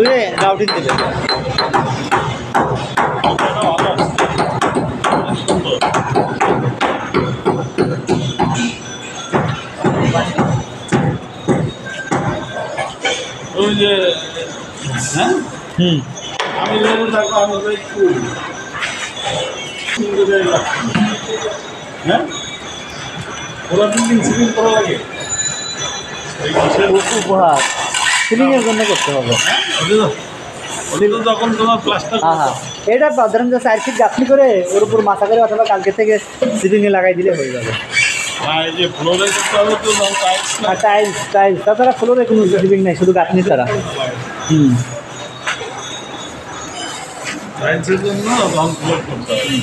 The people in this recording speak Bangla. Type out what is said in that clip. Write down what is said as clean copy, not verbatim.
ধুয়ে গ্রাউটিং দেবে। ওই যে হ্যাঁ হুম আমি থাকবো আমাদের হ্যাঁ ওরা বিল্ডিং সিলিং করা লাগে উপহার সিলিংয়ের জন্য করতে হবে। যখন তোমার প্লাস্টার হ্যাঁ হ্যাঁ, এটা ধরেন যে 4 ফিট গাঁথনি করে ওর উপর মাথা করে অথবা কালকে থেকে সিলিংয়ে লাগাই দিলে হয়ে যাবে। এই যে ফ্লোরে করতে হবে তো টাইলস আর টাইলস তাছাড়া ফ্লোরে কোনো সিলিং নেই, শুধু গাঁথনি ছাড়া। হুম টাইলসের জন্য রং ফ্লোর করতে হবে।